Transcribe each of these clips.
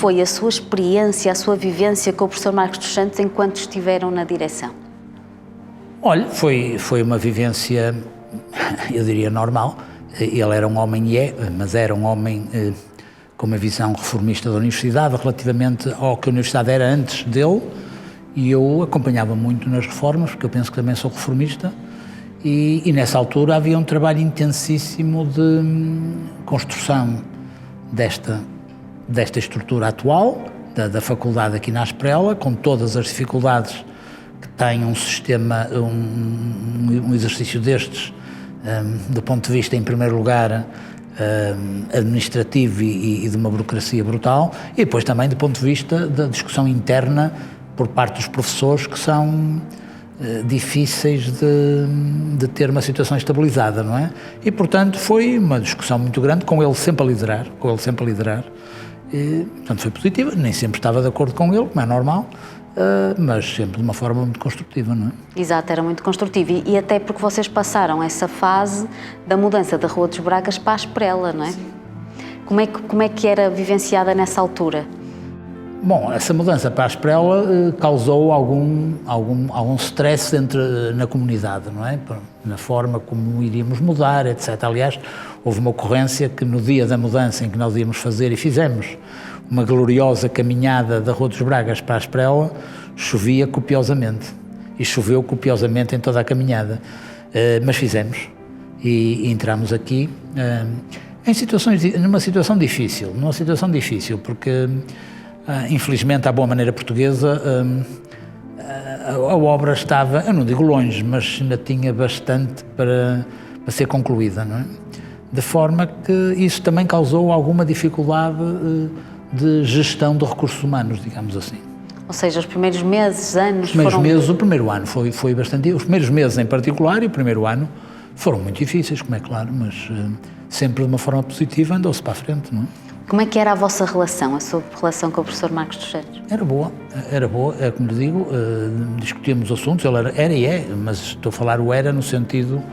foi a sua experiência, a sua vivência com o professor Marcos dos Santos enquanto estiveram na direção? Olha, foi uma vivência, eu diria, normal. Ele era um homem, mas era um homem com uma visão reformista da universidade relativamente ao que a universidade era antes dele, e eu acompanhava muito nas reformas, porque eu penso que também sou reformista, e nessa altura havia um trabalho intensíssimo de construção desta estrutura atual, da faculdade aqui na Asprela, com todas as dificuldades que tem um sistema, um exercício destes, do ponto de vista, em primeiro lugar, administrativo e de uma burocracia brutal, e depois também do ponto de vista da discussão interna por parte dos professores, que são difíceis de ter uma situação estabilizada, não é? E, portanto, foi uma discussão muito grande, com ele sempre a liderar, e, portanto, foi positiva. Nem sempre estava de acordo com ele, como é normal, mas sempre de uma forma muito construtiva, não é? Exato, era muito construtivo, e até porque vocês passaram essa fase da mudança da Rua dos Bragas para a Asprela, não é? Sim. Como é que era vivenciada nessa altura? Bom, essa mudança para a Asprela causou algum stress na comunidade, não é? Na forma como iríamos mudar, etc. Aliás, houve uma ocorrência que no dia da mudança em que nós íamos fazer, e fizemos uma gloriosa caminhada da Rua dos Bragas para a Asprela, chovia copiosamente. E choveu copiosamente em toda a caminhada. Mas fizemos. E entramos aqui numa situação difícil, porque infelizmente, à boa maneira portuguesa, a obra estava, eu não digo longe, mas ainda tinha bastante para ser concluída, não é? De forma que isso também causou alguma dificuldade de gestão de recursos humanos, digamos assim. Ou seja, os primeiros meses, anos o primeiro ano foi bastante... Os primeiros meses em particular e o primeiro ano foram muito difíceis, como é claro, mas sempre de uma forma positiva andou-se para a frente, não é? Como é que era a vossa relação, a sua relação com o professor Marcos dos Santos? Era boa, é como lhe digo, discutíamos assuntos, ele era e é, mas estou a falar o era no sentido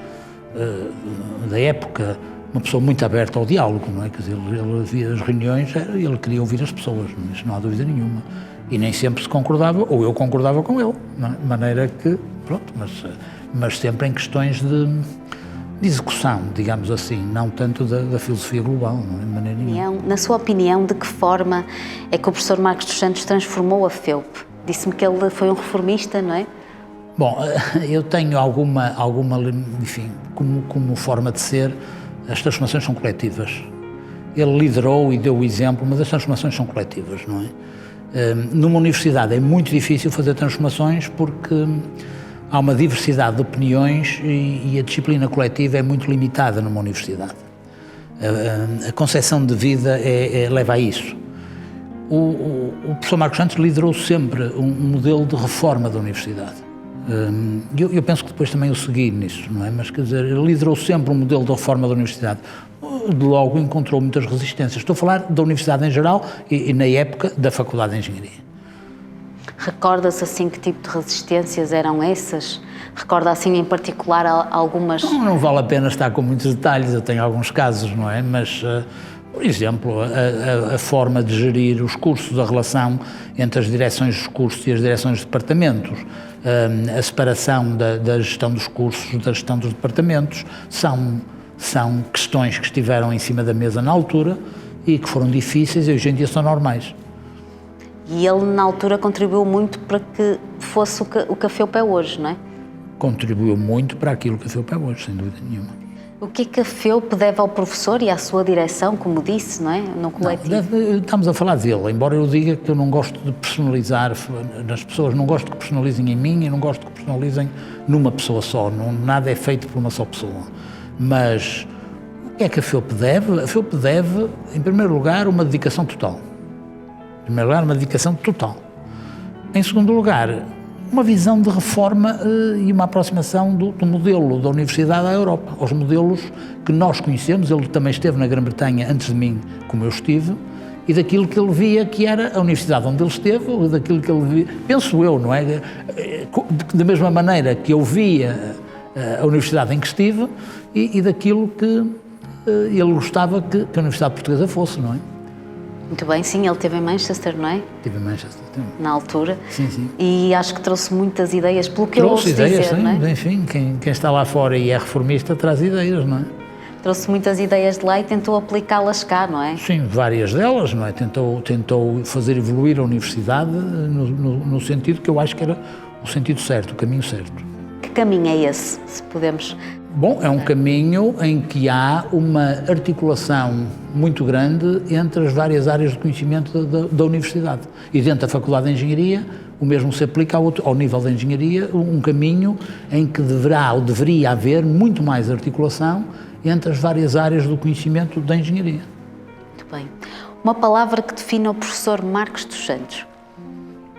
da época, uma pessoa muito aberta ao diálogo, não é? Quer dizer, ele via as reuniões, ele queria ouvir as pessoas, mas não há dúvida nenhuma. E nem sempre se concordava, ou eu concordava com ele, não é? De maneira que, pronto, mas sempre em questões de execução, digamos assim, não tanto da filosofia global, não é? De maneira nenhuma. Na sua opinião, de que forma é que o professor Marcos dos Santos transformou a FEUP? Disse-me que ele foi um reformista, não é? Bom, eu tenho alguma enfim, como forma de ser, as transformações são coletivas. Ele liderou e deu o exemplo, mas as transformações são coletivas, não é? Numa universidade é muito difícil fazer transformações porque há uma diversidade de opiniões e a disciplina coletiva é muito limitada numa universidade. A concepção de vida leva a isso. O professor Marcos Santos liderou sempre um modelo de reforma da universidade. Eu penso que depois também o segui nisso, não é? Mas, quer dizer, ele liderou sempre um modelo de reforma da universidade. Logo encontrou muitas resistências. Estou a falar da universidade em geral e na época da Faculdade de Engenharia. Recorda-se assim que tipo de resistências eram essas? Recorda assim em particular algumas? Não vale a pena estar com muitos detalhes, eu tenho alguns casos, não é? Mas, por exemplo, a forma de gerir os cursos, a relação entre as direções dos cursos e as direções dos departamentos, a separação da gestão dos cursos da gestão dos departamentos, são questões que estiveram em cima da mesa na altura e que foram difíceis e hoje em dia são normais. E ele, na altura, contribuiu muito para que fosse o que a FEUP é hoje, não é? Contribuiu muito para aquilo que a FEUP é hoje, sem dúvida nenhuma. O que é que a FEUP deve ao professor e à sua direção, como disse, não é? No coletivo? Estamos a falar dele, embora eu diga que eu não gosto de personalizar nas pessoas, não gosto que personalizem em mim e não gosto que personalizem numa pessoa só, nada é feito por uma só pessoa. Mas o que é que a FEUP deve? A FEUP deve, em primeiro lugar, uma dedicação total. Em primeiro lugar, uma dedicação total. Em segundo lugar, uma visão de reforma e uma aproximação do modelo da Universidade à Europa, aos modelos que nós conhecemos. Ele também esteve na Grã-Bretanha antes de mim, como eu estive, e daquilo que ele via que era a universidade onde ele esteve, ou daquilo que ele via, penso eu, não é? Da mesma maneira que eu via a universidade em que estive e daquilo que ele gostava que a Universidade Portuguesa fosse, não é? Muito bem, sim, ele esteve em Manchester, não é? Estive em Manchester também. Na altura. Sim, sim. E acho que trouxe muitas ideias, pelo que eu ouço Trouxe ideias, dizer, sim, não é? enfim, quem está lá fora e é reformista traz ideias, não é? Trouxe muitas ideias de lá e tentou aplicá-las cá, não é? Sim, várias delas, não é? Tentou fazer evoluir a universidade no sentido que eu acho que era o sentido certo, o caminho certo. Que caminho é esse, se podemos... Bom, é um caminho em que há uma articulação muito grande entre as várias áreas de conhecimento da universidade. E dentro da Faculdade de Engenharia, o mesmo se aplica ao nível da engenharia, um caminho em que deverá ou deveria haver muito mais articulação entre as várias áreas do conhecimento da engenharia. Muito bem. Uma palavra que defina o professor Marcos dos Santos.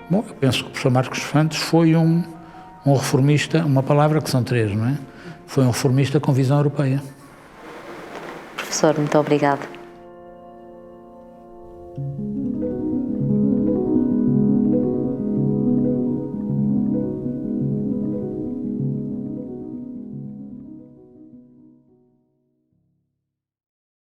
Bom, eu penso que o professor Marcos dos Santos foi um reformista, uma palavra que são três, não é? Foi um reformista com visão europeia. Professor, muito obrigada.